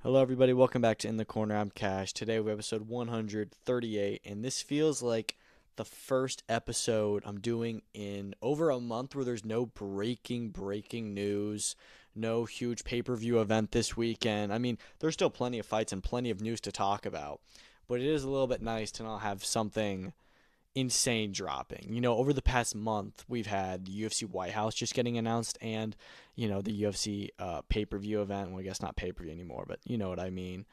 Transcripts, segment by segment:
Hello, everybody. Welcome back to In the Corner. I'm Cash. Today we have episode 138, and this feels like the first episode I'm doing in over a month where there's no breaking news, no huge pay-per-view event this weekend. I mean, there's still plenty of fights and plenty of news to talk about, but it is a little bit nice to not have something insane dropping. Over the past month, we've had the UFC White House just getting announced and, the UFC pay per view event. Well, I guess not pay per view anymore, but you know what I mean.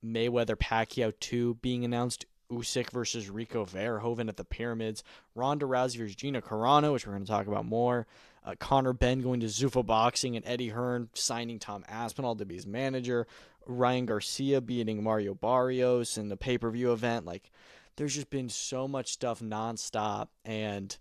Mayweather Pacquiao 2 being announced. Usyk versus Rico Verhoeven at the Pyramids. Ronda Rousey versus Gina Carano, which we're going to talk about more. Conor Benn going to Zuffa Boxing and Eddie Hearn signing Tom Aspinall to be his manager. Ryan Garcia beating Mario Barrios in the pay per view event. There's just been so much stuff nonstop, and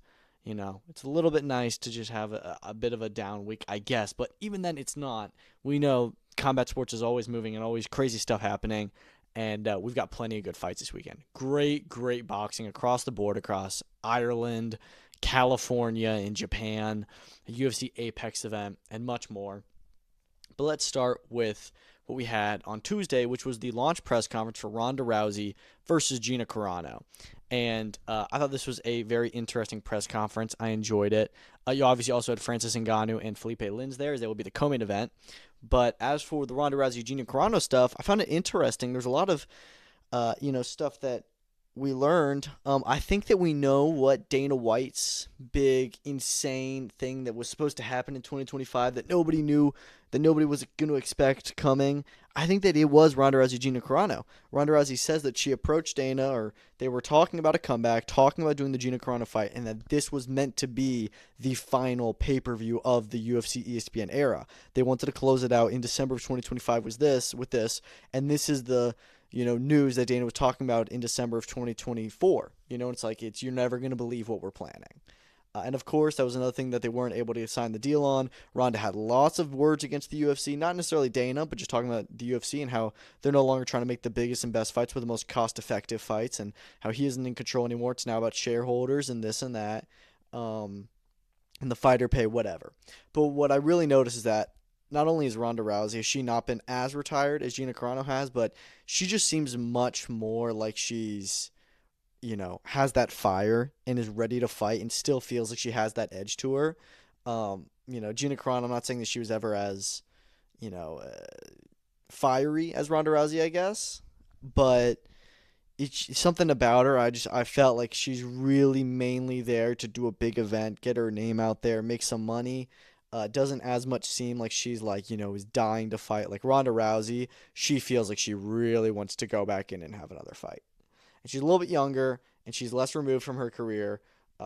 it's a little bit nice to just have a bit of a down week, I guess. But even then, it's not. We know combat sports is always moving and always crazy stuff happening, and we've got plenty of good fights this weekend. Great boxing across the board, across Ireland, California, and Japan, a UFC Apex event, and much more. But let's start with what we had on Tuesday, which was the launch press conference for Ronda Rousey versus Gina Carano. And I thought this was a very interesting press conference. I enjoyed it. You obviously also had Francis Ngannou and Felipe Lins there, as they will be the co-main event. But as for the Ronda Rousey Gina Carano stuff, I found it interesting. There's a lot of stuff that we learned. I think that we know what Dana White's big, insane thing that was supposed to happen in 2025 that nobody knew, that nobody was going to expect coming. I think that it was Ronda Rousey Gina Carano. Ronda Rousey says that she approached Dana, or they were talking about a comeback, talking about doing the Gina Carano fight, and that this was meant to be the final pay-per-view of the UFC ESPN era. They wanted to close it out in December of 2025 with this, and this is the news that Dana was talking about in December of 2024. You're never going to believe what we're planning. And of course, that was another thing that they weren't able to sign the deal on. Ronda had lots of words against the UFC, not necessarily Dana, but just talking about the UFC and how they're no longer trying to make the biggest and best fights, but the most cost-effective fights, and how he isn't in control anymore. It's now about shareholders and this and that, and the fighter pay, whatever. But what I really noticed is that not only is Ronda Rousey, has she not been as retired as Gina Carano has, but she just seems much more like she's, has that fire and is ready to fight and still feels like she has that edge to her. Gina Carano, I'm not saying that she was ever as, you know, uh, fiery as Ronda Rousey, I guess, but it's something about her. I felt like she's really mainly there to do a big event, get her name out there, make some money. Doesn't as much seem like she's is dying to fight. Like Ronda Rousey, she feels like she really wants to go back in and have another fight. And she's a little bit younger and she's less removed from her career.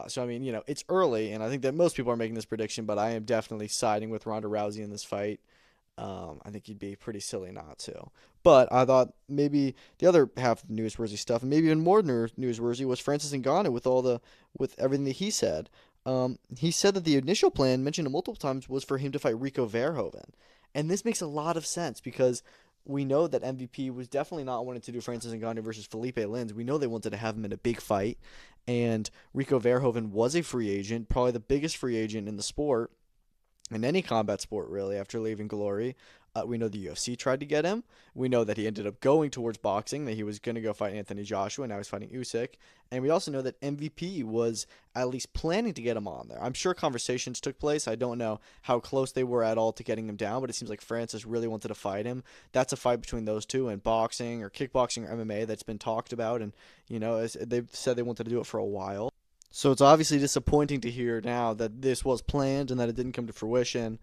So I mean, it's early, and I think that most people are making this prediction, but I am definitely siding with Ronda Rousey in this fight. I think you'd be pretty silly not to. But I thought maybe the other half of newsworthy stuff, and maybe even more newsworthy, was Francis Ngannou with everything that he said. He said that the initial plan, mentioned it multiple times, was for him to fight Rico Verhoeven, and this makes a lot of sense because we know that MVP was definitely not wanting to do Francis Ngannou versus Felipe Lins. We know they wanted to have him in a big fight, and Rico Verhoeven was a free agent, probably the biggest free agent in the sport, in any combat sport really, after leaving Glory. We know the UFC tried to get him. We know that he ended up going towards boxing, that he was going to go fight Anthony Joshua, and now he's fighting Usyk. And we also know that MVP was at least planning to get him on there. I'm sure conversations took place. I don't know how close they were at all to getting him down, but it seems like Francis really wanted to fight him. That's a fight between those two, and boxing or kickboxing or MMA that's been talked about, and they've said they wanted to do it for a while. So it's obviously disappointing to hear now that this was planned and that it didn't come to fruition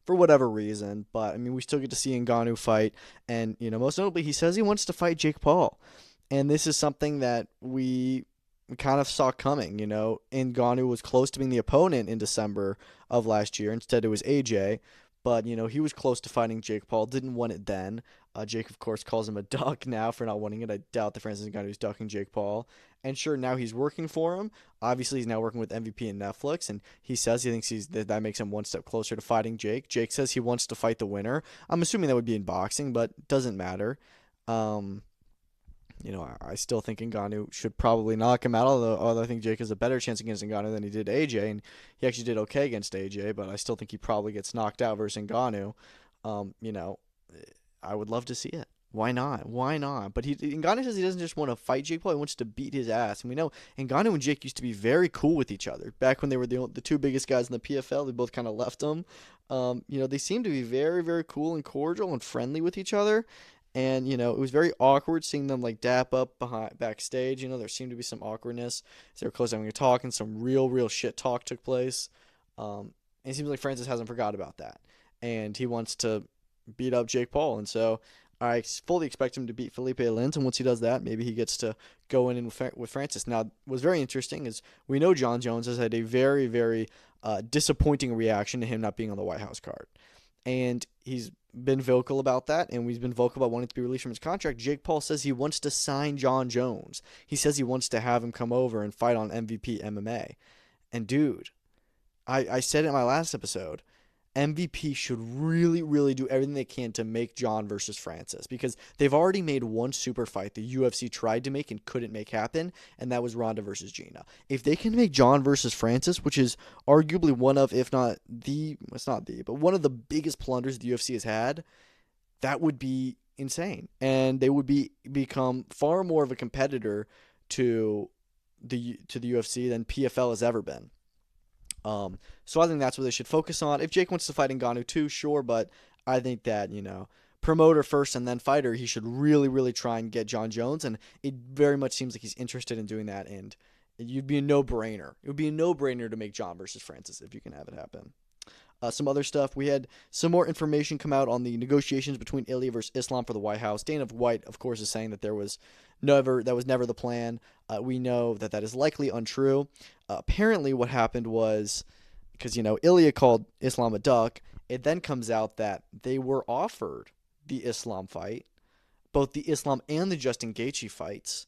for whatever reason. But I mean, we still get to see Ngannou fight, and most notably, he says he wants to fight Jake Paul, and this is something that we kind of saw coming. Ngannou was close to being the opponent in December of last year. Instead, it was AJ. But, he was close to fighting Jake Paul, didn't want it then. Jake, of course, calls him a duck now for not wanting it. I doubt that Francis Ngannou is ducking Jake Paul. And sure, now he's working for him. Obviously, he's now working with MVP and Netflix, and he says he thinks that makes him one step closer to fighting Jake. Jake says he wants to fight the winner. I'm assuming that would be in boxing, but doesn't matter. Um, I still think Ngannou should probably knock him out, although I think Jake has a better chance against Ngannou than he did AJ, and he actually did okay against AJ, but I still think he probably gets knocked out versus Ngannou. Um, you know, I would love to see it. Why not? Why not? But Ngannou says he doesn't just want to fight Jake Paul. He wants to beat his ass. And we know Ngannou and Jake used to be very cool with each other. Back when they were the two biggest guys in the PFL, they both kind of left them. They seem to be very, very cool and cordial and friendly with each other. And, it was very awkward seeing them, like, dap up backstage. There seemed to be some awkwardness as they were close having a talk, and some real shit talk took place. And it seems like Francis hasn't forgot about that. And he wants to beat up Jake Paul. And so I fully expect him to beat Felipe Lins, and once he does that, maybe he gets to go in with Francis. Now, what's very interesting is we know Jon Jones has had a very, very disappointing reaction to him not being on the White House card. And he's been vocal about that, and he's been vocal about wanting to be released from his contract. Jake Paul says he wants to sign Jon Jones. He says he wants to have him come over and fight on MVP MMA. And, dude, I said it in my last episode, MVP should really do everything they can to make Jon versus Francis, because they've already made one super fight the UFC tried to make and couldn't make happen, and that was Ronda versus Gina. If they can make Jon versus Francis, which is arguably one of, if not the, it's not the, but one of the biggest plunders the UFC has had, that would be insane. And they would become far more of a competitor to the UFC than PFL has ever been. So I think that's what they should focus on. If Jake wants to fight Ngannou too, sure, but I think that, promoter first and then fighter, he should really try and get Jon Jones, and it very much seems like he's interested in doing that, and it'd be a no-brainer. It would be a no-brainer to make Jon versus Francis if you can have it happen. Some other stuff. We had some more information come out on the negotiations between Ilia versus Islam for the White House. Dana White, of course, is saying that that was never the plan. We know that is likely untrue. Apparently, what happened was, because Ilia called Islam a duck, it then comes out that they were offered the Islam fight, both the Islam and the Justin Gaethje fights,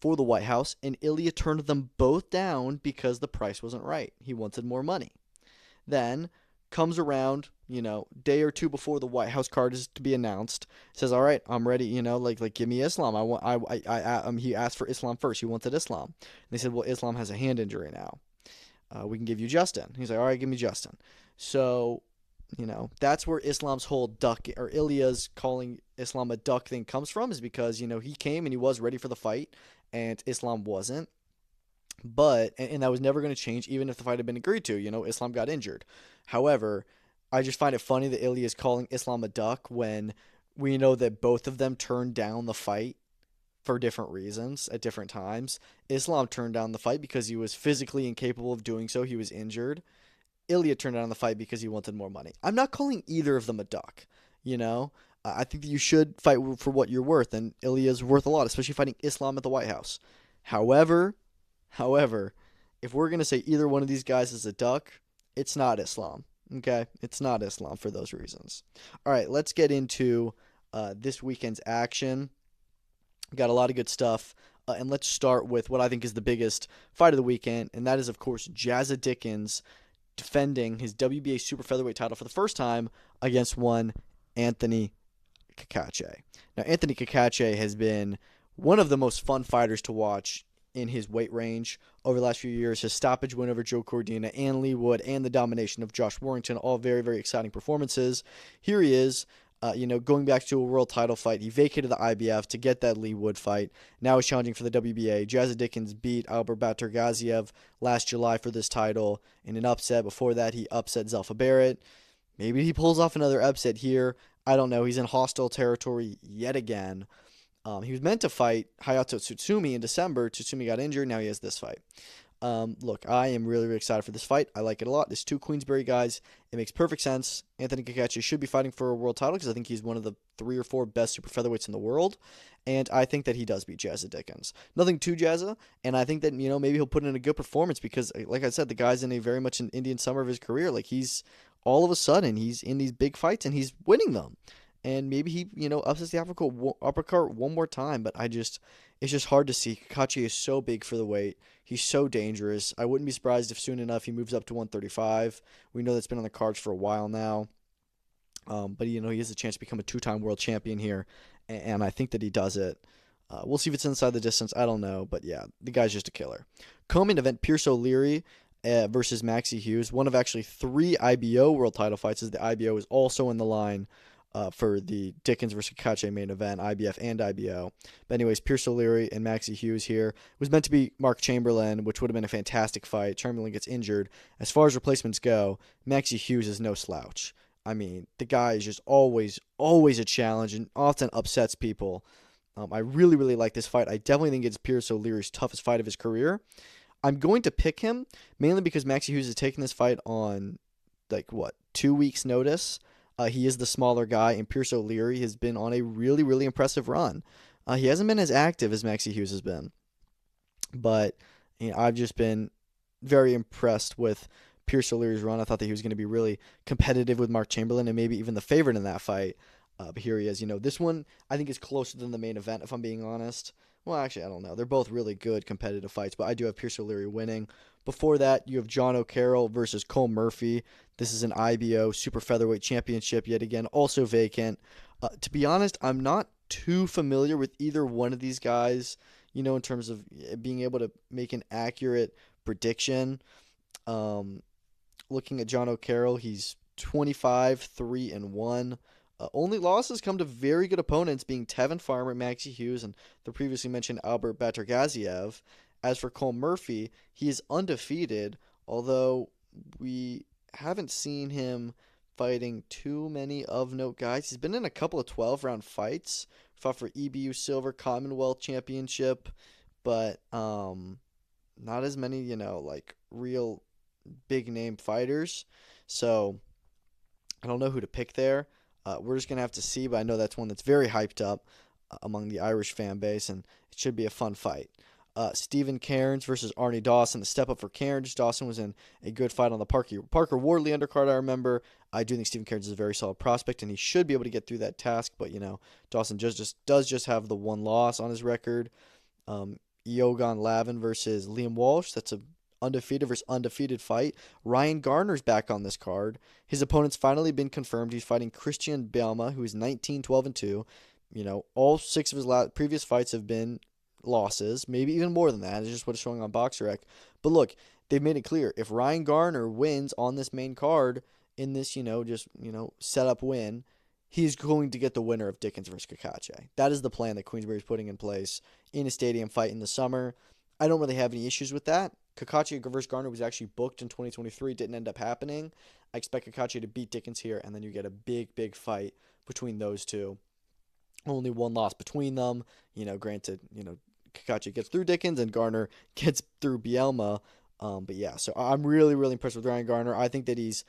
for the White House, and Ilia turned them both down because the price wasn't right. He wanted more money. Then comes around, day or two before the White House card is to be announced, says, all right, I'm ready, give me Islam. He asked for Islam first. He wanted Islam. And they said, well, Islam has a hand injury now. We can give you Justin. He's like, all right, give me Justin. So, that's where Islam's whole duck, or Ilia's calling Islam a duck thing comes from, is because, he came and he was ready for the fight, and Islam wasn't. But, and that was never going to change, even if the fight had been agreed to. Islam got injured. However, I just find it funny that Ilia is calling Islam a duck when we know that both of them turned down the fight for different reasons at different times. Islam turned down the fight because he was physically incapable of doing so. He was injured. Ilia turned down the fight because he wanted more money. I'm not calling either of them a duck, I think that you should fight for what you're worth, and Ilia's worth a lot, especially fighting Islam at the White House. However, if we're going to say either one of these guys is a duck, it's not Islam, okay? It's not Islam for those reasons. All right, let's get into this weekend's action. Got a lot of good stuff, and let's start with what I think is the biggest fight of the weekend, and that is, of course, Jazza Dickens defending his WBA super featherweight title for the first time against one Anthony Cacace. Now, Anthony Cacace has been one of the most fun fighters to watch in his weight range over the last few years. His stoppage win over Joe Cordina and Lee Wood, and the domination of Josh Warrington, all very exciting performances. Here he is, going back to a world title fight. He vacated the IBF to get that Lee Wood fight. Now he's challenging for the WBA. Jazza Dickens beat Albert Baturgaziev last July for this title in an upset. Before that, he upset Zuffa Barrett. Maybe he pulls off another upset here. I don't know. He's in hostile territory yet again. He was meant to fight Hayato Tsutsumi in December. Tsutsumi got injured. Now he has this fight. Look, I am really excited for this fight. I like it a lot. There's two Queensberry guys. It makes perfect sense. Anthony Cacace should be fighting for a world title because I think he's one of the 3 or 4 best super featherweights in the world. And I think that he does beat Jazza Dickens. Nothing to Jazza. And I think that, maybe he'll put in a good performance because, like I said, the guy's in a very much an Indian summer of his career. Like, he's all of a sudden, he's in these big fights and he's winning them. And maybe he, upsets the uppercut one more time. But it's just hard to see. Cacace is so big for the weight. He's so dangerous. I wouldn't be surprised if soon enough he moves up to 135. We know that's been on the cards for a while now. But, he has a chance to become a 2-time world champion here. And I think that he does it. We'll see if it's inside the distance. I don't know. But, yeah, the guy's just a killer. Co-main event, Pierce O'Leary versus Maxie Hughes. One of actually 3 IBO world title fights, as the IBO is also in the line for the Dickens versus Cacace main event, IBF and IBO. But anyways, Pierce O'Leary and Maxie Hughes here. It was meant to be Mark Chamberlain, which would have been a fantastic fight. Chamberlain gets injured. As far as replacements go, Maxie Hughes is no slouch. I mean, the guy is just always a challenge and often upsets people. I really, really like this fight. I definitely think it's Pierce O'Leary's toughest fight of his career. I'm going to pick him mainly because Maxie Hughes is taking this fight on, 2 weeks' notice. He is the smaller guy, and Pierce O'Leary has been on a really, really impressive run. He hasn't been as active as Maxie Hughes has been, but I've just been very impressed with Pierce O'Leary's run. I thought that he was going to be really competitive with Mark Chamberlain and maybe even the favorite in that fight. But here he is. This one I think is closer than the main event, if I'm being honest. Well, actually, I don't know. They're both really good competitive fights, but I do have Pierce O'Leary winning. Before that, you have John O'Carroll versus Cole Murphy. This is an IBO Super Featherweight Championship yet again, also vacant. To be honest, I'm not too familiar with either one of these guys, in terms of being able to make an accurate prediction. Looking at John O'Carroll, he's 25-3-1. Only losses come to very good opponents, being Tevin Farmer, Maxie Hughes, and the previously mentioned Albert Batargaziev. As for Cole Murphy, he is undefeated, although we haven't seen him fighting too many of note guys. He's been in a couple of 12-round fights, fought for EBU Silver Commonwealth Championship, but not as many, real big-name fighters. So I don't know who to pick there. We're just going to have to see, but I know that's one that's very hyped up among the Irish fan base, and it should be a fun fight. Stephen Cairns versus Arnie Dawson. The step up for Cairns. Dawson was in a good fight on the Parker Wardley undercard, I remember. I do think Stephen Cairns is a very solid prospect, and he should be able to get through that task, but, Dawson does have the one loss on his record. Iogan Lavin versus Liam Walsh. That's a undefeated versus undefeated fight. Ryan Garner's back on this card. His opponent's finally been confirmed. He's fighting Christian Belma, who is 19-12-2. All 6 of his previous fights have been losses, maybe even more than that. It's just what it's showing on BoxRec. But look, they've made it clear. If Ryan Garner wins on this main card in this, setup win, he's going to get the winner of Dickens versus Cacace. That is the plan that Queensberry's putting in place in a stadium fight in the summer. I don't really have any issues with that. Cacace versus Garner was actually booked in 2023. Didn't end up happening. I expect Cacace to beat Dickens here, and then you get a big, big fight between those two. Only one loss between them. Granted, Cacace gets through Dickens and Garner gets through Bielma. But yeah, so I'm really, really impressed with Ryan Garner. I think that he's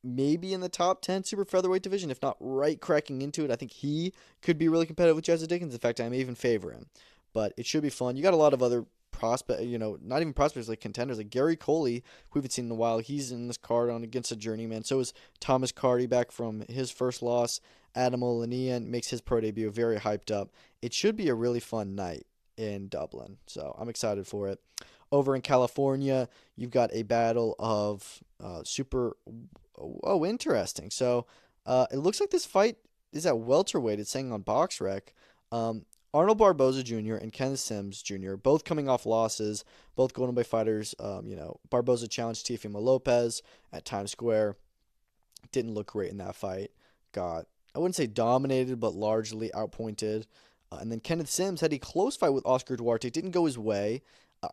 maybe in the top 10 super featherweight division, if not right cracking into it. I think he could be really competitive with Jazza Dickens. In fact, I may even favor him. But it should be fun. You got a lot of other prospect, not even prospects, like contenders, like Gary Coley, who we haven't seen in a while. He's in this card on against a journeyman. So is Thomas Carty, back from his first loss. Adam Olanian makes his pro debut, very hyped up. It should be a really fun night in Dublin, so I'm excited for it. Over in California, you've got a battle of interesting. So it looks like this fight is at welterweight. It's saying on BoxRec. Arnold Barboza Jr. and Kenneth Sims Jr., both coming off losses, both Golden Boy fighters. Barboza challenged Teofimo Lopez at Times Square. Didn't look great in that fight. Got, I wouldn't say dominated, but largely outpointed. And then Kenneth Sims had a close fight with Oscar Duarte. Didn't go his way.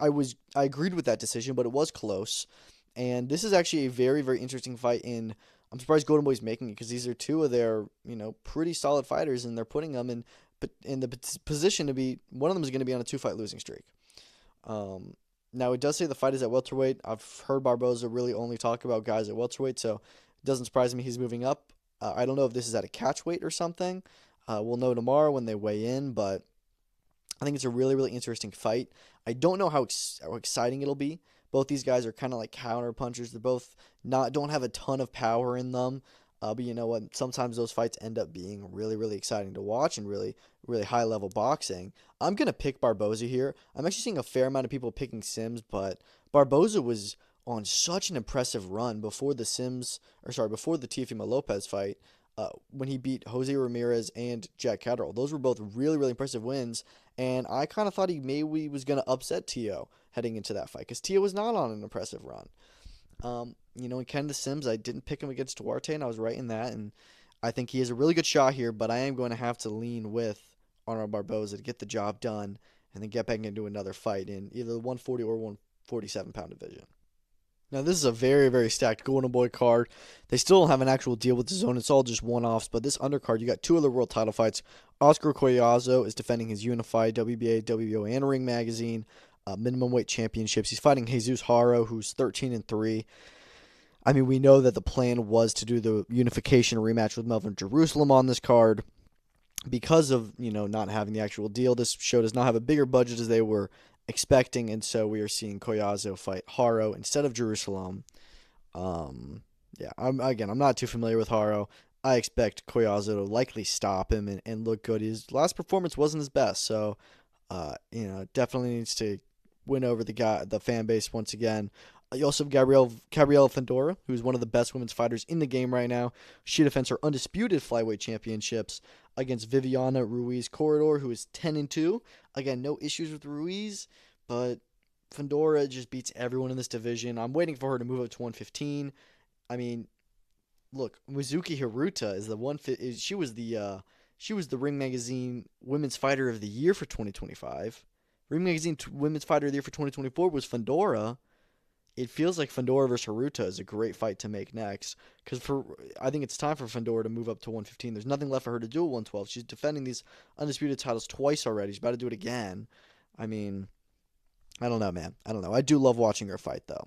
I agreed with that decision, but it was close. And this is actually a very, very interesting fight. I'm surprised Golden Boy's making it, because these are two of their, pretty solid fighters, and they're putting them in the position to be, one of them is going to be on a 2-fight losing streak. Now, it does say the fight is at welterweight. I've heard Barboza really only talk about guys at welterweight, so it doesn't surprise me he's moving up. I don't know if this is at a catch weight or something. We'll know tomorrow when they weigh in, but I think it's a really, really interesting fight. I don't know how exciting it'll be. Both these guys are kind of like counter punchers. They're both don't have a ton of power in them. But you know what? Sometimes those fights end up being really, really exciting to watch and really, really high-level boxing. I'm going to pick Barboza here. I'm actually seeing a fair amount of people picking Sims, but Barboza was on such an impressive run before the Teofimo Lopez fight, when he beat Jose Ramirez and Jack Catterall. Those were both really, really impressive wins, and I kind of thought he maybe was going to upset Teo heading into that fight, because Teo was not on an impressive run. In Kenneth Sims, I didn't pick him against Duarte, and I was right in that, and I think he has a really good shot here, but I am going to have to lean with Arnold Barboza to get the job done and then get back into another fight in either the 140 or 147 pound division. Now, this is a very, very stacked Golden Boy card. They still don't have an actual deal with the zone. It's all just one-offs. But this undercard, you got two other world title fights. Oscar Collazo is defending his unified WBA, WBO, and Ring Magazine minimum weight championships. He's fighting Jesus Haro, who's 13-3. I mean, we know that the plan was to do the unification rematch with Melvin Jerusalem on this card. Because of, not having the actual deal, this show does not have a bigger budget as they were expecting, and so we are seeing Collazo fight Haro instead of Jerusalem. I'm not too familiar with Haro. I expect Collazo to likely stop him and look good. His last performance wasn't his best, so definitely needs to win over the fan base once again. You also have Gabriela Fundora, who's one of the best women's fighters in the game right now. She defends her undisputed flyweight championships against Viviana Ruiz Corredor, who is 10-2. Again, no issues with Ruiz, but Fundora just beats everyone in this division. I'm waiting for her to move up to 115. I mean, look, Mizuki Haruta is the one. She was the Ring Magazine Women's Fighter of the Year for 2025. Ring Magazine Women's Fighter of the Year for 2024 was Fundora. It feels like Fundora versus Haruta is a great fight to make next, because I think it's time for Fundora to move up to 115. There's nothing left for her to do at 112. She's defending these undisputed titles twice already. She's about to do it again. I mean, I don't know, man. I don't know. I do love watching her fight, though.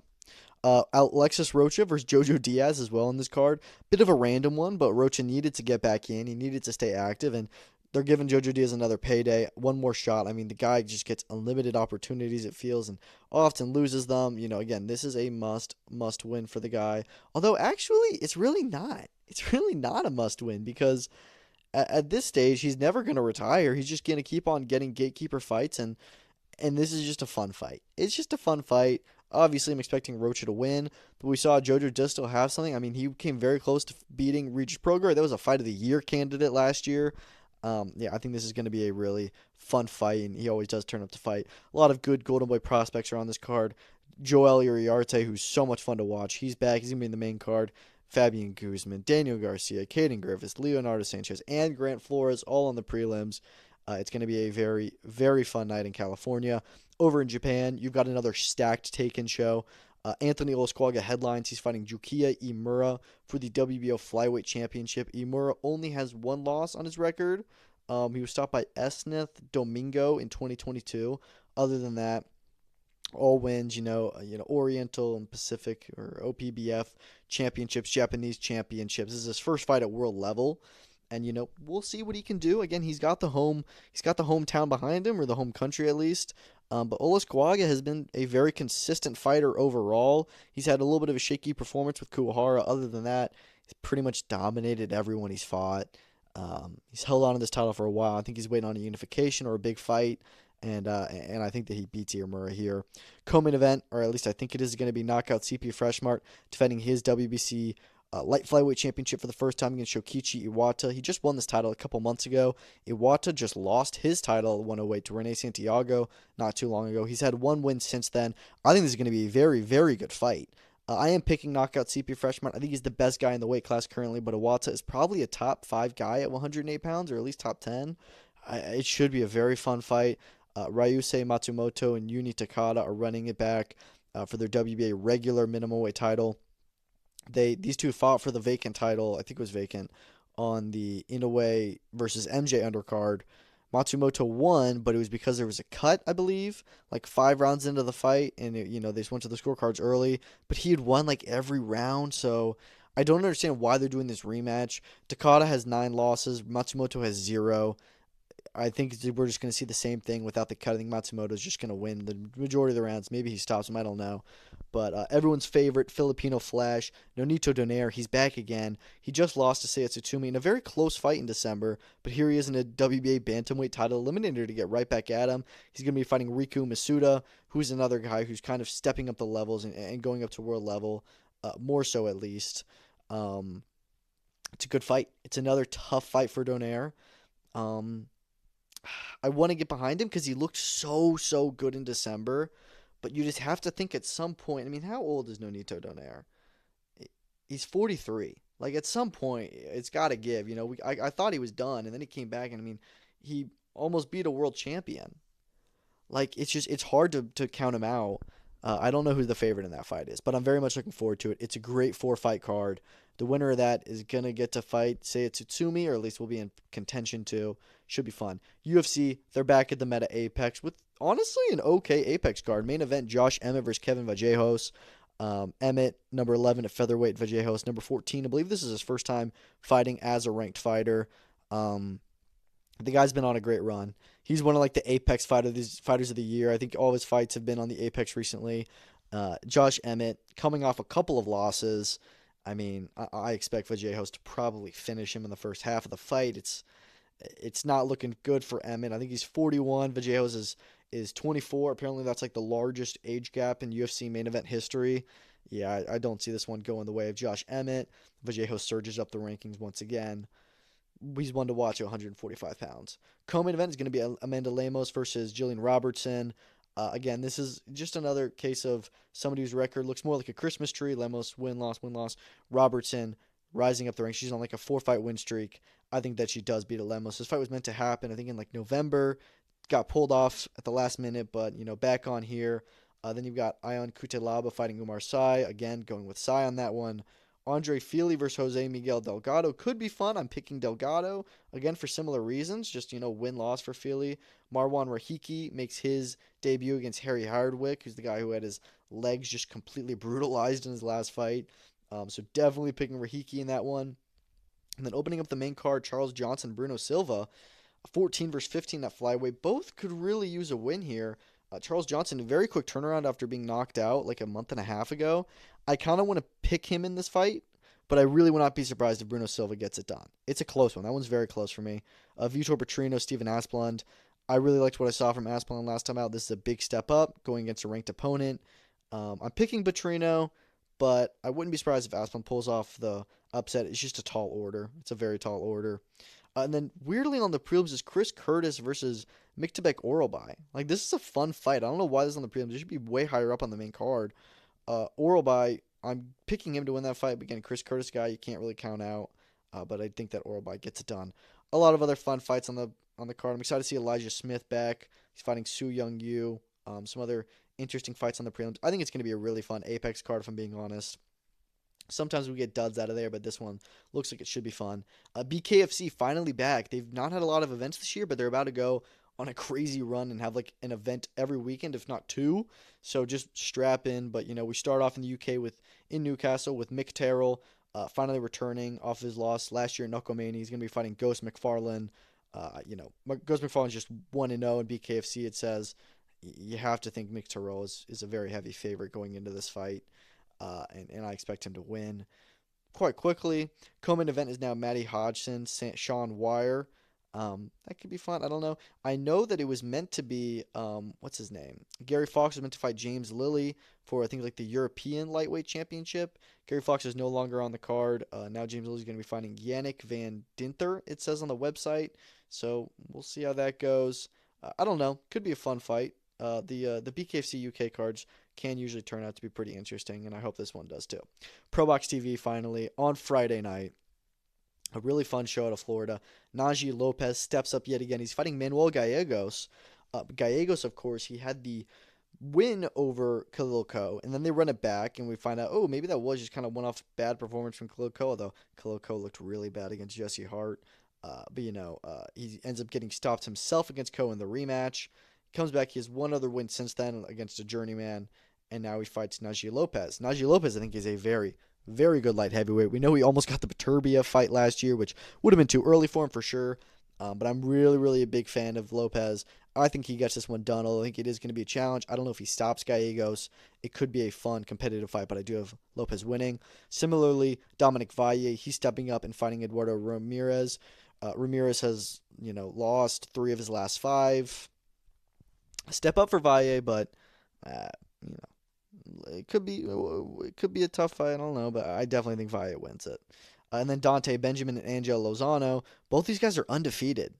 Alexis Rocha versus Jojo Diaz as well in this card. Bit of a random one, but Rocha needed to get back in. He needed to stay active, and they're giving Jojo Diaz another payday, one more shot. I mean, the guy just gets unlimited opportunities, it feels, and often loses them. Again, this is a must win for the guy. Although, actually, it's really not. It's really not a must win, because at this stage, he's never going to retire. He's just going to keep on getting gatekeeper fights, and this is just a fun fight. It's just a fun fight. Obviously, I'm expecting Rocha to win, but we saw Jojo does still have something. I mean, he came very close to beating Regis Prograis. That was a Fight of the Year candidate last year. I think this is going to be a really fun fight, and he always does turn up to fight. A lot of good Golden Boy prospects are on this card. Joel Iriarte, who's so much fun to watch. He's back. He's going to be in the main card. Fabian Guzman, Daniel Garcia, Caden Griffiths, Leonardo Sanchez, and Grant Flores all on the prelims. It's going to be a very, very fun night in California. Over in Japan, you've got another stacked Taken show. Anthony Olascuaga headlines. He's fighting Yukiya Imura for the WBO Flyweight Championship. Imura only has one loss on his record. He was stopped by Esneth Domingo in 2022. Other than that, all wins, Oriental and Pacific or OPBF championships, Japanese championships. This is his first fight at world level. And we'll see what he can do. Again, he's got the hometown behind him, or the home country at least. But Olascuaga has been a very consistent fighter overall. He's had a little bit of a shaky performance with Kuwahara. Other than that, he's pretty much dominated everyone he's fought. He's held on to this title for a while. I think he's waiting on a unification or a big fight. And I think that he beats Imura here. Co-main event, or at least I think it is going to be knockout CP Freshmart defending his WBC light flyweight championship for the first time against Shokichi Iwata. He just won this title a couple months ago. Iwata just lost his title at 108 to Rene Santiago not too long ago. He's had one win since then. I think this is going to be a very, very good fight. I am picking knockout CP Freshman. I think he's the best guy in the weight class currently, but Iwata is probably a top 5 guy at 108 pounds, or at least top 10. It should be a very fun fight. Ryusei Matsumoto and Yuni Takada are running it back for their WBA regular minimum weight title. These two fought for the vacant title, I think it was vacant, on the Inoue versus MJ undercard. Matsumoto won, but it was because there was a cut, I believe, like 5 rounds into the fight, and they just went to the scorecards early. But he had won like every round, so I don't understand why they're doing this rematch. Takada has 9 losses, Matsumoto has 0. I think we're just going to see the same thing without the cut. I think Matsumoto's just going to win the majority of the rounds. Maybe he stops him. I don't know. But everyone's favorite Filipino Flash, Nonito Donaire, he's back again. He just lost to Seiya Tsutsumi in a very close fight in December. But here he is in a WBA bantamweight title eliminator to get right back at him. He's going to be fighting Riku Masuda, who's another guy who's kind of stepping up the levels and going up to world level, more so at least. It's a good fight. It's another tough fight for Donaire. I want to get behind him because he looked so good in December. But you just have to think at some point, I mean, how old is Nonito Donaire? He's 43. Like at some point, it's got to give. I thought he was done, and then he came back, and I mean, he almost beat a world champion. Like it's hard to count him out. I don't know who the favorite in that fight is, but I'm very much looking forward to it. It's a great 4 fight card. The winner of that is gonna get to fight, say it's Tsutsumi, or at least will be in contention too. Should be fun. UFC, they're back at the Meta Apex with honestly an okay Apex card. Main event: Josh Emmett versus Kevin Vallejos. Emmett, number 11 at featherweight, Vallejos, number 14. I believe this is his first time fighting as a ranked fighter. Um, the guy's been on a great run. He's one of like the Apex fighters of the year. I think all of his fights have been on the Apex recently. Josh Emmett coming off a couple of losses. I mean, I expect Vallejos to probably finish him in the first half of the fight. It's not looking good for Emmett. I think he's 41. Vallejos is 24. Apparently, that's like the largest age gap in UFC main event history. Yeah, I don't see this one going the way of Josh Emmett. Vallejos surges up the rankings once again. He's one to watch at 145 pounds. Co-main event is going to be Amanda Lemos versus Jillian Robertson. Again, this is just another case of somebody whose record looks more like a Christmas tree. Lemos, win, loss, win, loss. Robertson rising up the ranks. She's on like a 4 fight win streak. I think that she does beat Lemos. This fight was meant to happen, I think, in like November. Got pulled off at the last minute, but, back on here. Then you've got Ion Cutelaba fighting Umar Sy. Again, going with Sy on that one. Andre Fili versus Jose Miguel Delgado could be fun. I'm picking Delgado, again, for similar reasons. Just, win-loss for Fili. Marwan Rahiki makes his debut against Harry Hardwick, who's the guy who had his legs just completely brutalized in his last fight. So definitely picking Rahiki in that one. And then opening up the main card, Charles Johnson, Bruno Silva, 14 versus 15 at flyweight. Both could really use a win here. Charles Johnson, a very quick turnaround after being knocked out like a month and a half ago. I kind of want to pick him in this fight, but I really would not be surprised if Bruno Silva gets it done. It's a close one. That one's very close for me. Vitor Petrino, Steven Asplund. I really liked what I saw from Asplund last time out. This is a big step up going against a ranked opponent. I'm picking Petrino, but I wouldn't be surprised if Asplund pulls off the upset. It's just a tall order. It's a very tall order. And then weirdly on the prelims is Chris Curtis versus Miktabek Oralbai. Like, this is a fun fight. I don't know why this is on the prelims. It should be way higher up on the main card. Oralbai, I'm picking him to win that fight. But again, Chris Curtis guy, you can't really count out. But I think that Oralbai gets it done. A lot of other fun fights on the card. I'm excited to see Elijah Smith back. He's fighting Su Young Yu. Some other interesting fights on the prelims. I think it's going to be a really fun Apex card, if I'm being honest. Sometimes we get duds out of there, but this one looks like it should be fun. BKFC finally back. They've not had a lot of events this year, but they're about to go on a crazy run and have like an event every weekend, if not 2. So just strap in. But, we start off in the UK in Newcastle with Mick Terrell finally returning off his loss last year in Knucklemania. He's going to be fighting Ghost McFarlane. Ghost McFarlane's just 1-0 in BKFC, it says. You have to think Mick Terrell is a very heavy favorite going into this fight. And I expect him to win quite quickly. Co-main event is now Matty Hodgson, Sean Wire. That could be fun. I don't know. I know that it was meant to be, what's his name? Gary Fox was meant to fight James Lilly for, I think, like the European lightweight championship. Gary Fox is no longer on the card. Now James Lilly's going to be fighting Yannick Van Dinter, it says on the website. So we'll see how that goes. I don't know. Could be a fun fight. The BKFC UK cards can usually turn out to be pretty interesting, and I hope this one does too. ProBox TV finally on Friday night. A really fun show out of Florida. Najee Lopez steps up yet again. He's fighting Manuel Gallegos. Gallegos, of course, he had the win over Khalil Ko, and then they run it back, and we find out, maybe that was just kind of one-off bad performance from Khalil Ko, although Khalil Ko looked really bad against Jesse Hart. But he ends up getting stopped himself against Ko in the rematch. Comes back. He has one other win since then against a journeyman, and now he fights Najee Lopez. Najee Lopez, I think, is a very, very good light heavyweight. We know he almost got the Baturbia fight last year, which would have been too early for him for sure. But I'm really, really a big fan of Lopez. I think he gets this one done, although I think it is going to be a challenge. I don't know if he stops Gallegos. It could be a fun, competitive fight, but I do have Lopez winning. Similarly, Dominic Valle, he's stepping up and fighting Eduardo Ramirez. Ramirez has, lost 3 of his last 5. Step up for Valle, but it could be a tough fight. I don't know, but I definitely think Valle wins it. And then Dante Benjamin and Angel Lozano, both these guys are undefeated.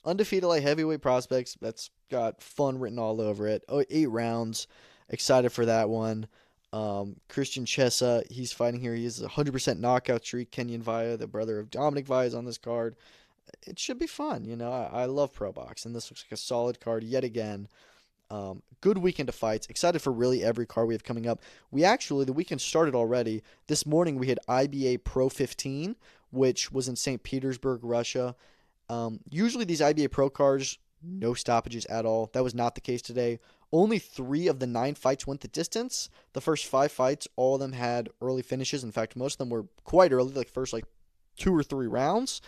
Undefeated like heavyweight prospects. That's got fun written all over it. 8 rounds. Excited for that one. Christian Chessa, he's fighting here. He has a 100% knockout streak. Kenyan Vaya, the brother of Dominic Vaya, is on this card. It should be fun. I love pro boxing. This looks like a solid card yet again. Good weekend of fights. Excited for really every card we have coming up. The weekend started already. This morning we had IBA Pro 15, which was in St. Petersburg, Russia. Usually these IBA Pro cards, no stoppages at all. That was not the case today. Only 3 of the 9 fights went the distance. The first 5 fights, all of them had early finishes. In fact, most of them were quite early, like first 2 or 3 rounds.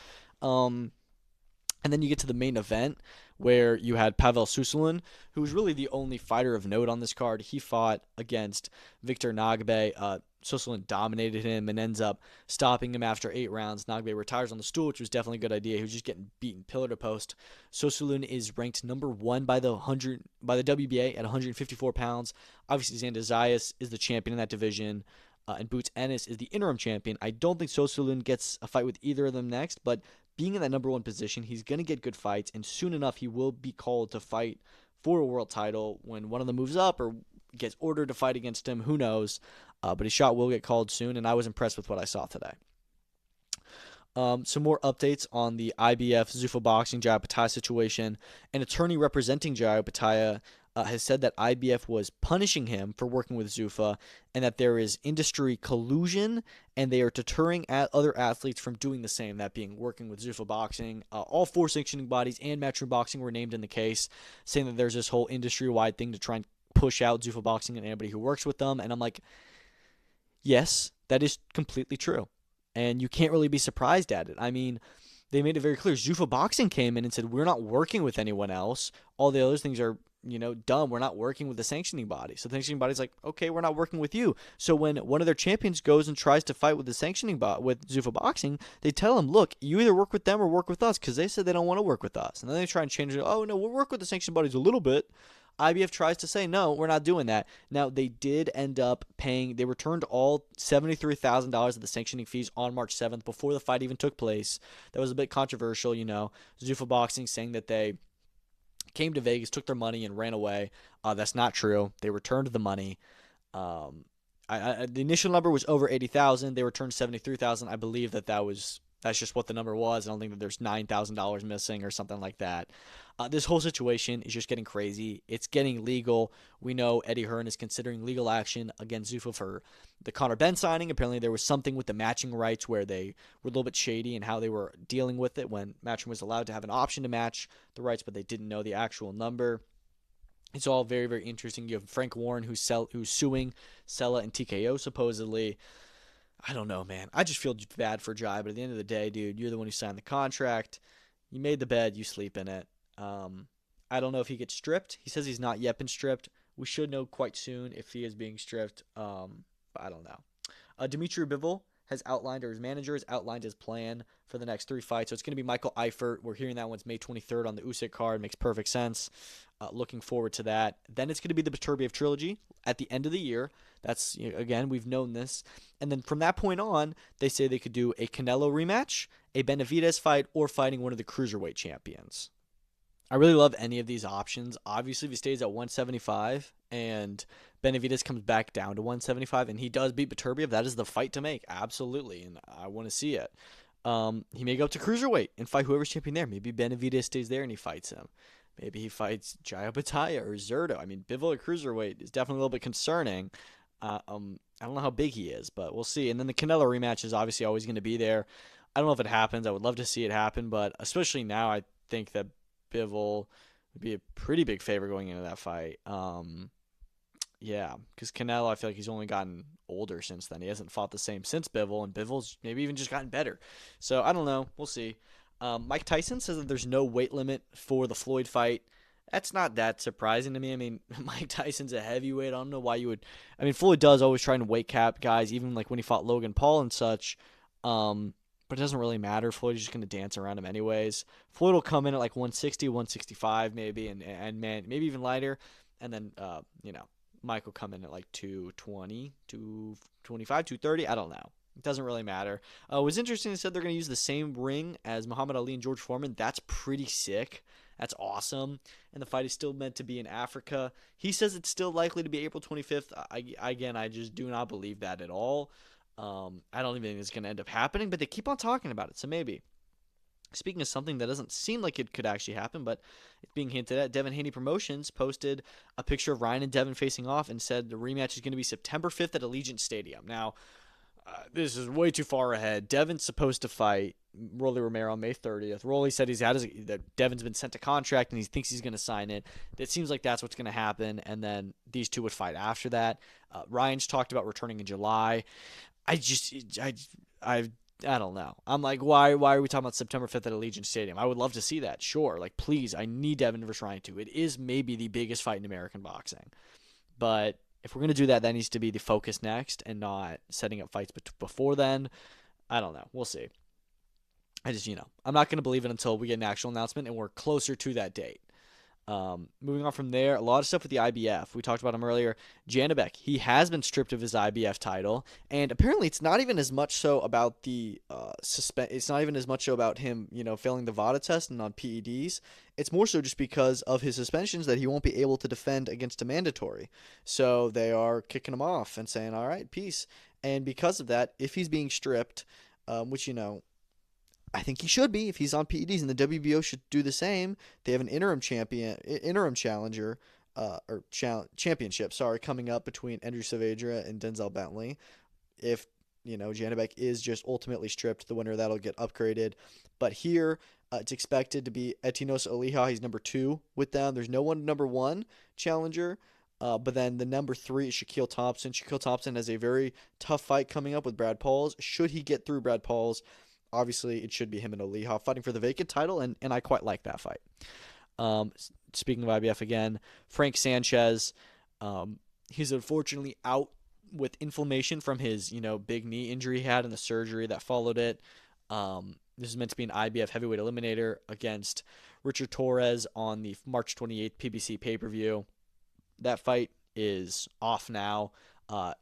And then you get to the main event where you had Pavel Suslin, who was really the only fighter of note on this card. He fought against Victor Nagbe. Suslin dominated him and ends up stopping him after 8 rounds. Nagbe retires on the stool, which was definitely a good idea. He was just getting beaten pillar to post. Suslin is ranked number 1 by the WBA at 154 pounds. Obviously, Xander Zayas is the champion in that division. And Boots Ennis is the interim champion. I don't think Suslin gets a fight with either of them next, but being in that number 1 position, he's going to get good fights, and soon enough he will be called to fight for a world title when one of them moves up or gets ordered to fight against him. Who knows? But his shot will get called soon, and I was impressed with what I saw today. Some more updates on the IBF Zuffa Boxing Jai Opetaia situation. An attorney representing Jai Opetaia has said that IBF was punishing him for working with Zuffa and that there is industry collusion and they are deterring other athletes from doing the same, that being working with Zuffa Boxing. All 4 sanctioning bodies and Matchroom Boxing were named in the case, saying that there's this whole industry-wide thing to try and push out Zuffa Boxing and anybody who works with them. And I'm like, yes, that is completely true. And you can't really be surprised at it. I mean, they made it very clear. Zuffa Boxing came in and said, we're not working with anyone else. All the other things are dumb. We're not working with the sanctioning body. So the sanctioning body's like, okay, we're not working with you. So when one of their champions goes and tries to fight with the sanctioning with Zuffa Boxing, they tell him, look, you either work with them or work with us, because they said they don't want to work with us. And then they try and change it. Oh, no, we'll work with the sanctioning bodies a little bit. IBF tries to say, no, we're not doing that. Now, they did end up paying, they returned all $73,000 of the sanctioning fees on March 7th before the fight even took place. That was a bit controversial, Zuffa Boxing saying that they came to Vegas, took their money, and ran away. That's not true. They returned the money. The initial number was over $80,000. They returned $73,000. I believe that's just what the number was. I don't think that there's $9,000 missing or something like that. This whole situation is just getting crazy. It's getting legal. We know Eddie Hearn is considering legal action against Zuffa for the Conor Benn signing. Apparently there was something with the matching rights where they were a little bit shady in how they were dealing with it when Matchroom was allowed to have an option to match the rights, but they didn't know the actual number. It's all very, very interesting. You have Frank Warren who's suing Sella and TKO supposedly. I don't know, man. I just feel bad for Jai, but at the end of the day, dude, you're the one who signed the contract. You made the bed, you sleep in it. I don't know if he gets stripped. He says he's not yet been stripped. We should know quite soon if he is being stripped. But I don't know. Dimitri Bivol has outlined, or his manager has outlined his plan for the next 3 fights. So it's going to be Michael Eifert. We're hearing that one's May 23rd on the Usyk card. Makes perfect sense. Looking forward to that. Then it's going to be the Beterbiev trilogy at the end of the year. That's, again, we've known this. And then from that point on, they say they could do a Canelo rematch, a Benavidez fight, or fighting one of the cruiserweight champions. I really love any of these options. Obviously, if he stays at 175 and Benavidez comes back down to 175 and he does beat Beterbiev, that is the fight to make. Absolutely. And I want to see it. He may go up to cruiserweight and fight whoever's champion there. Maybe Benavidez stays there and he fights him. Maybe he fights Jai Opetaia or Zurdo. I mean, Bivol at cruiserweight is definitely a little bit concerning. I don't know how big he is, but we'll see. And then the Canelo rematch is obviously always going to be there. I don't know if it happens. I would love to see it happen, but especially now, I think that Bivol would be a pretty big favor going into that fight. Yeah, because Canelo, I feel like he's only gotten older since then. He hasn't fought the same since Bivol, and Bivol's maybe even just gotten better. So I don't know. We'll see. Mike Tyson says that there's no weight limit for the Floyd fight. That's not that surprising to me. I mean, Mike Tyson's a heavyweight. I don't know why you would. I mean, Floyd does always try and weight cap guys, even like when he fought Logan Paul and such. But it doesn't really matter. Floyd is just going to dance around him anyways. Floyd will come in at like 160, 165 maybe, and man, maybe even lighter. And then, Mike will come in at like 220, 225, 230. I don't know. It doesn't really matter. It was interesting. They said they're going to use the same ring as Muhammad Ali and George Foreman. That's pretty sick. That's awesome. And the fight is still meant to be in Africa. He says it's still likely to be April 25th. I just do not believe that at all. I don't even think it's going to end up happening, but they keep on talking about it, so maybe. Speaking of something that doesn't seem like it could actually happen, but it's being hinted at, Devin Haney Promotions posted a picture of Ryan and Devin facing off and said the rematch is going to be September 5th at Allegiant Stadium. Now, this is way too far ahead. Devin's supposed to fight Rolly Romero on May 30th. Rolly said that Devin's been sent a contract and he thinks he's going to sign it. It seems like that's what's going to happen, and then these two would fight after that. Ryan's talked about returning in July. I don't know. I'm like, why are we talking about September 5th at Allegiant Stadium? I would love to see that. Sure. Like, please, I need Devin versus Ryan too. It is maybe the biggest fight in American boxing. But if we're going to do that, that needs to be the focus next and not setting up fights before then. I don't know. We'll see. I'm not going to believe it until we get an actual announcement and we're closer to that date. Moving on from there, a lot of stuff with the IBF. We talked about him earlier. Janibek, he has been stripped of his IBF title, and apparently it's not even as much so about the It's not even as much so about him, failing the VADA test and on PEDs. It's more so just because of his suspensions that he won't be able to defend against a mandatory. So they are kicking him off and saying, "All right, peace." And because of that, if he's being stripped, which I think he should be if he's on PEDs, and the WBO should do the same. They have an interim challenger, championship, coming up between Andrew Saavedra and Denzel Bentley. If, Janibek is just ultimately stripped, the winner of that will get upgraded. But here, it's expected to be Etinos Aliha. He's number 2 with them. There's no one number 1 challenger. But then the number 3 is Shaquille Thompson. Shaquille Thompson has a very tough fight coming up with Brad Pauls. Should he get through Brad Pauls, obviously, it should be him and Aliha fighting for the vacant title, and I quite like that fight. Speaking of IBF again, Frank Sanchez, he's unfortunately out with inflammation from his, big knee injury he had and the surgery that followed it. This is meant to be an IBF heavyweight eliminator against Richard Torres on the March 28th PBC pay-per-view. That fight is off now.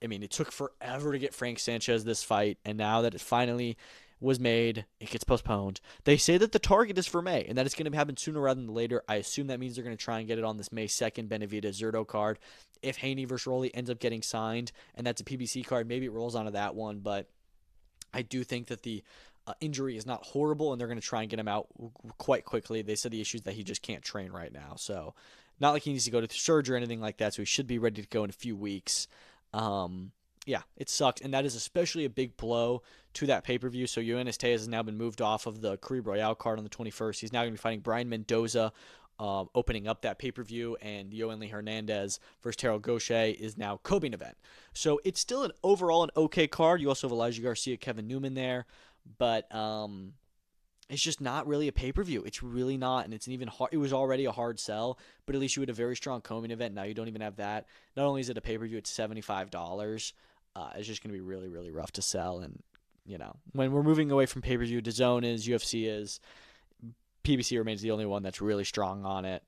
It took forever to get Frank Sanchez this fight, and now that it finally was made, it gets postponed. They say that the target is for May, and that it's going to happen sooner rather than later. I assume that means they're going to try and get it on this May 2nd Benavidez Zurdo card. If Haney versus Rolly ends up getting signed, and that's a PBC card, maybe it rolls onto that one, but I do think that the injury is not horrible, and they're going to try and get him out quite quickly. They said the issue is that he just can't train right now, so not like he needs to go to surgery or anything like that, so he should be ready to go in a few weeks. Yeah, it sucks, and that is especially a big blow to that pay-per-view. So Yoenis Tejas has now been moved off of the Caribe Royale card on the 21st. He's now going to be fighting Brian Mendoza, opening up that pay-per-view, and Yoeli Hernandez versus Terrell Gaucher is now co-main event. So it's still overall an okay card. You also have Elijah Garcia, Kevin Newman there, but it's just not really a pay-per-view. It's really not, and it was already a hard sell, but at least you had a very strong co-main event. Now you don't even have that. Not only is it a pay-per-view, it's $75. It's just going to be really, really rough to sell. And, when we're moving away from pay-per-view, DAZN is, UFC is, PBC remains the only one that's really strong on it.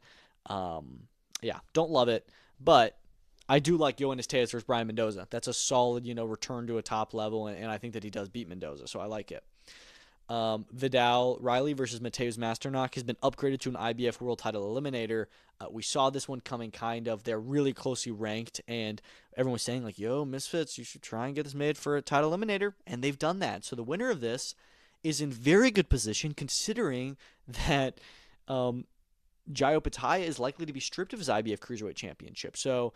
Don't love it. But I do like Yoenis Tejas versus Brian Mendoza. That's a solid, return to a top level, and I think that he does beat Mendoza, so I like it. Vidal Riley versus Mateusz Masternak has been upgraded to an IBF World Title Eliminator. We saw this one coming kind of. They're really closely ranked, and everyone was saying, yo, Misfits, you should try and get this made for a title eliminator, and they've done that. So the winner of this is in very good position, considering that Jai Opetaia is likely to be stripped of his IBF Cruiserweight Championship. So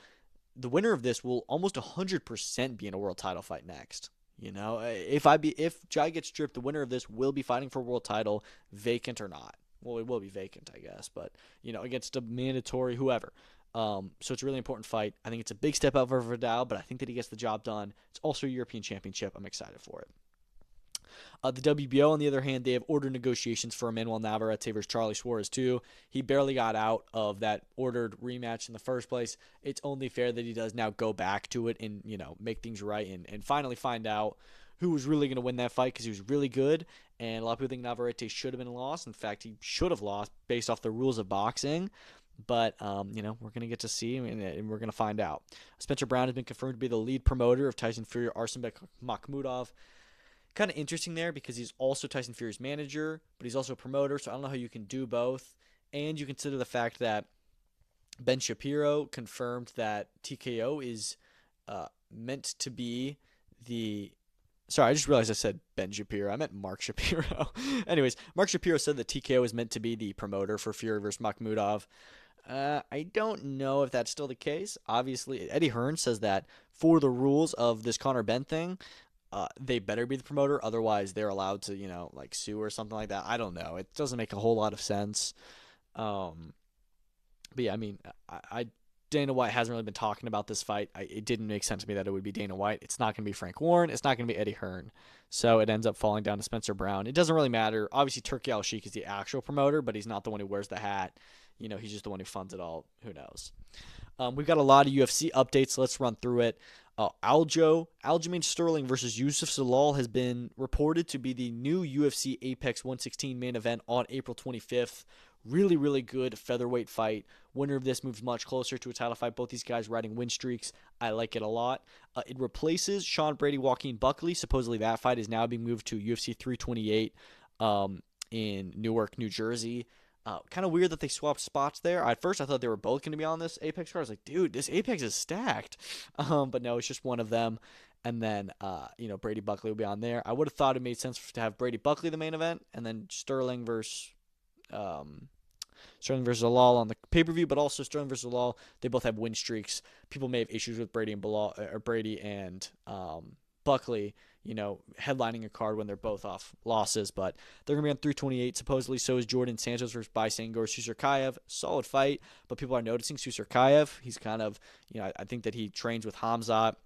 the winner of this will almost 100% be in a world title fight next. If Jai gets stripped, the winner of this will be fighting for a world title, vacant or not. Well, it will be vacant, I guess, but against a mandatory whoever. So it's a really important fight. I think it's a big step up for Vidal, but I think that he gets the job done. It's also a European Championship. I'm excited for it. The WBO, on the other hand, they have ordered negotiations for Emmanuel Navarrete versus Charlie Suarez, too. He barely got out of that ordered rematch in the first place. It's only fair that he does now go back to it and, make things right and finally find out who was really going to win that fight, because he was really good, and a lot of people think Navarrete should have been lost. In fact, he should have lost based off the rules of boxing. But, we're going to get to see, and we're going to find out. Spencer Brown has been confirmed to be the lead promoter of Tyson Fury Arsenbek Makhmudov. Kind of interesting there because he's also Tyson Fury's manager, but he's also a promoter, so I don't know how you can do both. and you consider the fact that Ben Shapiro confirmed that TKO is meant to be the. Sorry, I just realized I said Ben Shapiro. I meant Mark Shapiro. Anyways, Mark Shapiro said that TKO is meant to be the promoter for Fury versus Makhmudov. I don't know if that's still the case. Obviously, Eddie Hearn says that for the rules of this Conor Ben thing, they better be the promoter. Otherwise, they're allowed to, like sue or something like that. I don't know. It doesn't make a whole lot of sense. Um, but yeah, I mean, Dana White hasn't really been talking about this fight. It didn't make sense to me that it would be Dana White. It's not going to be Frank Warren. It's not going to be Eddie Hearn. So it ends up falling down to Spencer Brown. It doesn't really matter. Obviously, Turki Al-Sheikh is the actual promoter, but he's not the one who wears the hat. He's just the one who funds it all. Who knows? We've got a lot of UFC updates. Let's run through it. Aljamain Sterling versus Yusuf Zalal has been reported to be the new UFC Apex 116 main event on April 25th. Really, really good featherweight fight. Winner of this moves much closer to a title fight. Both these guys riding win streaks. I like it a lot. It replaces Sean Brady, Joaquin Buckley. Supposedly that fight is now being moved to UFC 328 in Newark, New Jersey. Kind of weird that they swapped spots there. At first, I thought they were both going to be on this Apex card. I was like, dude, this Apex is stacked. But no, it's just one of them. And then, Brady Buckley will be on there. I would have thought it made sense to have Brady Buckley the main event, and then Sterling versus Zalal on the pay-per-view, but also Sterling versus Zalal. They both have win streaks. People may have issues with Brady and Buckley, headlining a card when they're both off losses, but they're going to be on 328. Supposedly, so is Jordan Santos versus Bysangor Susurkayev. Solid fight, but people are noticing Susurkayev. He's kind of, I think that he trains with Hamzat.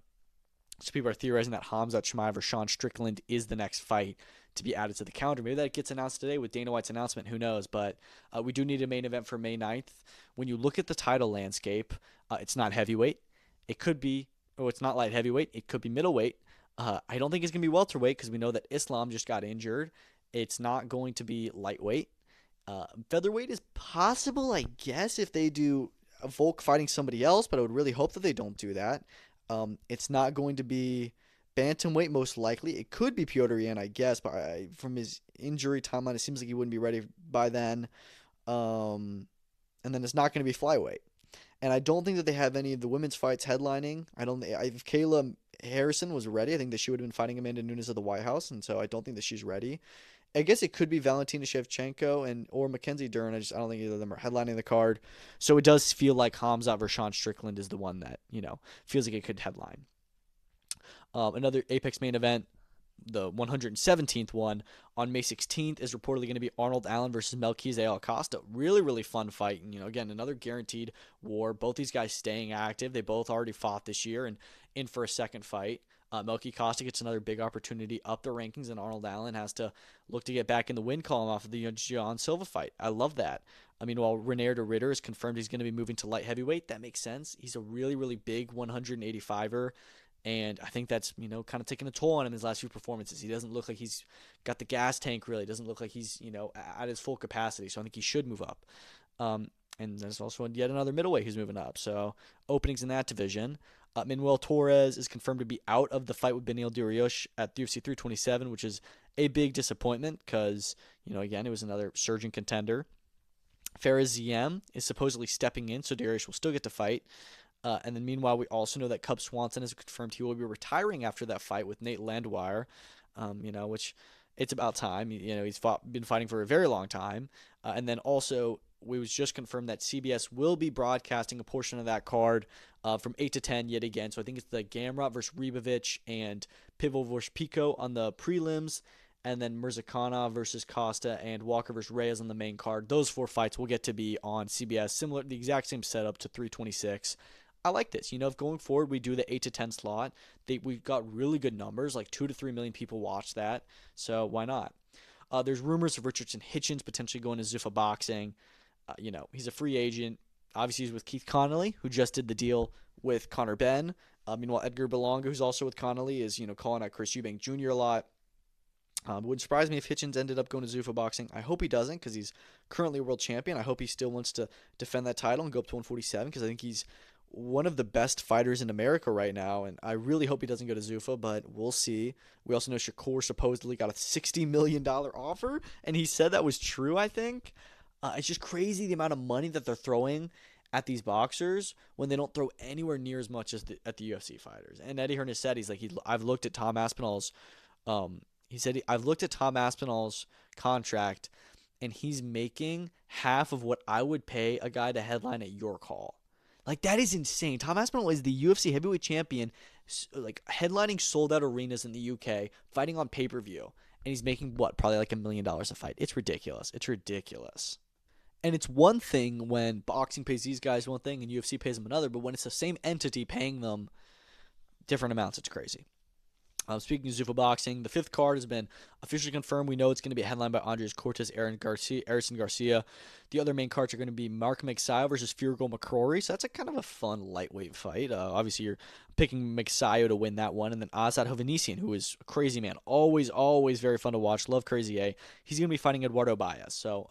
So people are theorizing that Hamzat Chimaev or Sean Strickland is the next fight to be added to the calendar. Maybe that gets announced today with Dana White's announcement. Who knows? But we do need a main event for May 9th. When you look at the title landscape, it's not heavyweight. It could be, it's not light heavyweight. It could be middleweight. I don't think it's going to be welterweight because we know that Islam just got injured. It's not going to be lightweight. Featherweight is possible, I guess, if they do Volk fighting somebody else, but I would really hope that they don't do that. It's not going to be bantamweight, most likely. It could be Piotr Yan, I guess, but from his injury timeline, it seems like he wouldn't be ready by then. And then it's not going to be flyweight. And I don't think that they have any of the women's fights headlining. If Kayla Harrison was ready, I think that she would have been fighting Amanda Nunes at the White House, and so I don't think that she's ready. I guess it could be Valentina Shevchenko or Mackenzie Dern. I don't think either of them are headlining the card. So it does feel like Hamzat versus Sean Strickland is the one that, feels like it could headline. Another Apex main event, the 117th one on May 16th, is reportedly going to be Arnold Allen versus Melquizael Acosta. Really, really fun fight. And, again, another guaranteed war. Both these guys staying active. They both already fought this year and in for a second fight. Melky Acosta gets another big opportunity up the rankings, and Arnold Allen has to look to get back in the win column off of the John Silva fight. I love that. I mean, while Renair de Ritter is confirmed he's going to be moving to light heavyweight, that makes sense. He's a really, really big 185er. And I think that's, kind of taking a toll on him in his last few performances. He doesn't look like he's got the gas tank, really. Doesn't look like he's, at his full capacity. So I think he should move up. And there's also yet another middleweight who's moving up. So openings in that division. Manuel Torres is confirmed to be out of the fight with Beneil Dariush at UFC 327, which is a big disappointment because, again, it was another surging contender. Fares Ziem is supposedly stepping in, so Dariush will still get to fight. And then meanwhile, we also know that Cub Swanson has confirmed he will be retiring after that fight with Nate Landwehr, which it's about time. He's been fighting for a very long time. And then also, we was just confirmed that CBS will be broadcasting a portion of that card from 8 to 10 yet again. So I think it's the Gamrot versus Ribovic and Pivo versus Pico on the prelims. And then Mirzakhanov versus Costa and Walker versus Reyes on the main card. Those 4 fights will get to be on CBS. Similar, the exact same setup to 326. I like this. If going forward we do the 8 to 10 slot, we've got really good numbers, like 2 to 3 million people watch that. So why not? There's rumors of Richardson Hitchens potentially going to Zuffa Boxing. He's a free agent. Obviously, he's with Keith Connolly, who just did the deal with Conor Benn. Meanwhile, Edgar Belonga, who's also with Connolly, is calling out Chris Eubank Jr. a lot. It wouldn't surprise me if Hitchens ended up going to Zuffa Boxing. I hope he doesn't because he's currently a world champion. I hope he still wants to defend that title and go up to 147 because I think he's one of the best fighters in America right now, and I really hope he doesn't go to Zuffa, but we'll see. We also know Shakur supposedly got a $60 million offer, and he said that was true, I think. It's just crazy the amount of money that they're throwing at these boxers when they don't throw anywhere near as much as at the UFC fighters. And Eddie Hearn has said I've looked at Tom Aspinall's I've looked at Tom Aspinall's contract, and he's making half of what I would pay a guy to headline at York Hall. Like, that is insane. Tom Aspinall is the UFC heavyweight champion, like headlining sold out arenas in the UK, fighting on pay-per-view, and he's making what, probably like $1 million a fight. It's ridiculous. It's ridiculous. And it's one thing when boxing pays these guys one thing and UFC pays them another, but when it's the same entity paying them different amounts, it's crazy. Speaking of Zuffa boxing, the fifth card has been officially confirmed. We know it's going to be headlined by Andres Cortez, Erison Garcia. The other main cards are going to be Mark Magsayo versus Firgo McCrory. So that's a kind of a fun lightweight fight. Obviously, you're picking Magsayo to win that one. And then Azat Hovhannissian, who is a crazy man. Always, always very fun to watch. Love Crazy A. He's going to be fighting Eduardo Baez. So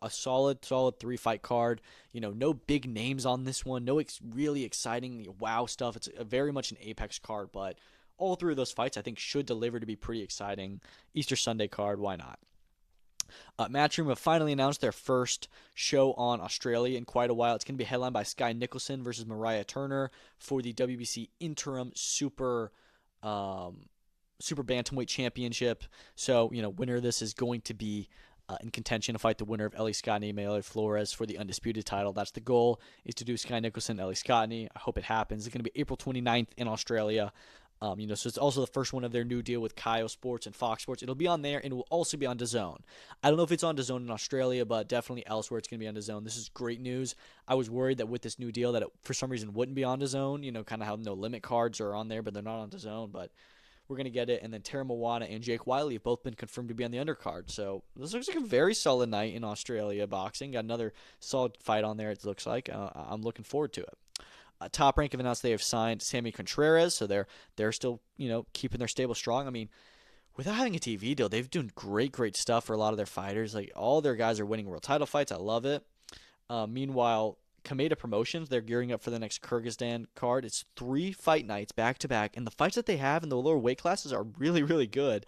a solid 3-fight card. No big names on this one. No really exciting wow stuff. It's very much an Apex card, but all three of those fights, I think, should deliver to be pretty exciting. Easter Sunday card, why not? Matchroom have finally announced their first show on Australia in quite a while. It's going to be headlined by Sky Nicholson versus Mariah Turner for the WBC Interim Super Bantamweight Championship. So, winner of this is going to be in contention to fight the winner of Ellie Scottney and Mayor Flores for the undisputed title. That's the goal, is to do Sky Nicholson, Ellie Scottney. I hope it happens. It's going to be April 29th in Australia. So it's also the first one of their new deal with Kayo Sports and Fox Sports. It'll be on there, and it will also be on DAZN. I don't know if it's on DAZN in Australia, but definitely elsewhere it's going to be on DAZN. This is great news. I was worried that with this new deal that it, for some reason, wouldn't be on DAZN. Kind of how no limit cards are on there, but they're not on DAZN. But we're going to get it. And then Tara Moana and Jake Wiley have both been confirmed to be on the undercard. So this looks like a very solid night in Australia boxing. Got another solid fight on there, it looks like. I'm looking forward to it. Top Rank have announced they have signed Sammy Contreras, so they're still keeping their stable strong. I mean, without having a TV deal, they've doing great stuff for a lot of their fighters. Like, all their guys are winning world title fights. I love it. Meanwhile, Kameda Promotions, they're gearing up for the next Kyrgyzstan card. It's 3 fight nights back to back, and the fights that they have in the lower weight classes are really good.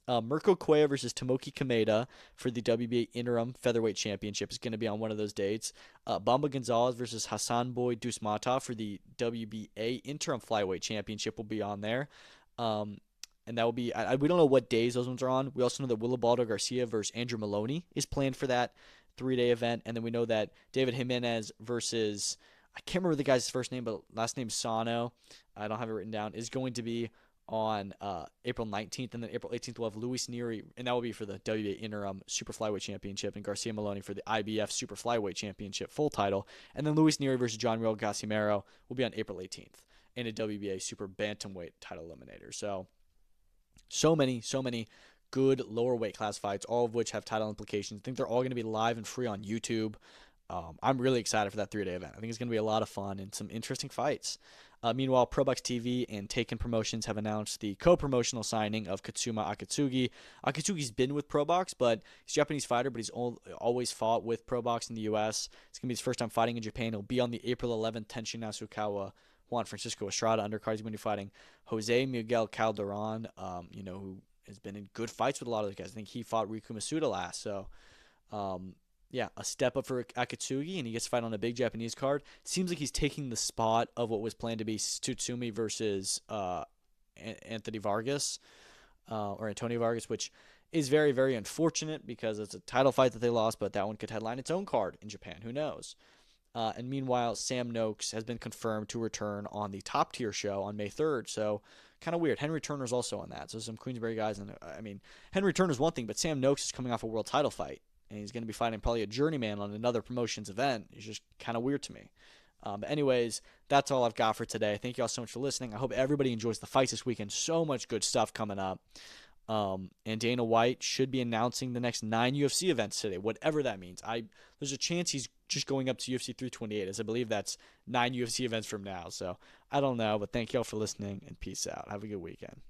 Mirko Cuellar versus Tomoki Kameda for the WBA Interim Featherweight Championship is going to be on one of those dates. Bamba Gonzalez versus Hassanboy Dusmatov for the WBA Interim Flyweight Championship will be on there. And that will be, we don't know what days those ones are on. We also know that Wilibaldo Garcia versus Andrew Maloney is planned for that 3-day event. And then we know that David Jimenez versus, I can't remember the guy's first name, but last name Sano, I don't have it written down, is going to be on April 19th, and then April 18th we'll have Luis Nery, and that will be for the WBA Interim Super Flyweight Championship, and Garcia Maloney for the IBF Super Flyweight Championship full title, and then Luis Nery versus John Real Gasimero will be on April 18th in a WBA Super Bantamweight title eliminator. So many good lower weight class fights, all of which have title implications. I think they're all going to be live and free on YouTube. I'm really excited for that 3-day event. I think it's going to be a lot of fun and some interesting fights. Meanwhile, ProBox TV and Taken Promotions have announced the co-promotional signing of Katsuma Akatsugi. Akatsugi's been with ProBox, but he's a Japanese fighter, but he's always fought with ProBox in the U.S. It's going to be his first time fighting in Japan. He'll be on the April 11th Tenshin Nasukawa Juan Francisco Estrada undercard. He's going to be fighting Jose Miguel Calderon, who has been in good fights with a lot of those guys. I think he fought Riku Masuda last, so a step up for Akatsugi, and he gets to fight on a big Japanese card. Seems like he's taking the spot of what was planned to be Tsutsumi versus Antonio Vargas, which is very, very unfortunate because it's a title fight that they lost, but that one could headline its own card in Japan. Who knows? And meanwhile, Sam Noakes has been confirmed to return on the Top Tier show on May 3rd, so kind of weird. Henry Turner's also on that, so some Queensberry guys. And Henry Turner's one thing, but Sam Noakes is coming off a world title fight, and he's going to be fighting probably a journeyman on another promotions event. It's just kind of weird to me. But anyways, that's all I've got for today. Thank you all so much for listening. I hope everybody enjoys the fights this weekend. So much good stuff coming up. And Dana White should be announcing the next 9 UFC events today, whatever that means. There's a chance he's just going up to UFC 328, as I believe that's 9 UFC events from now. So I don't know, but thank you all for listening, and peace out. Have a good weekend.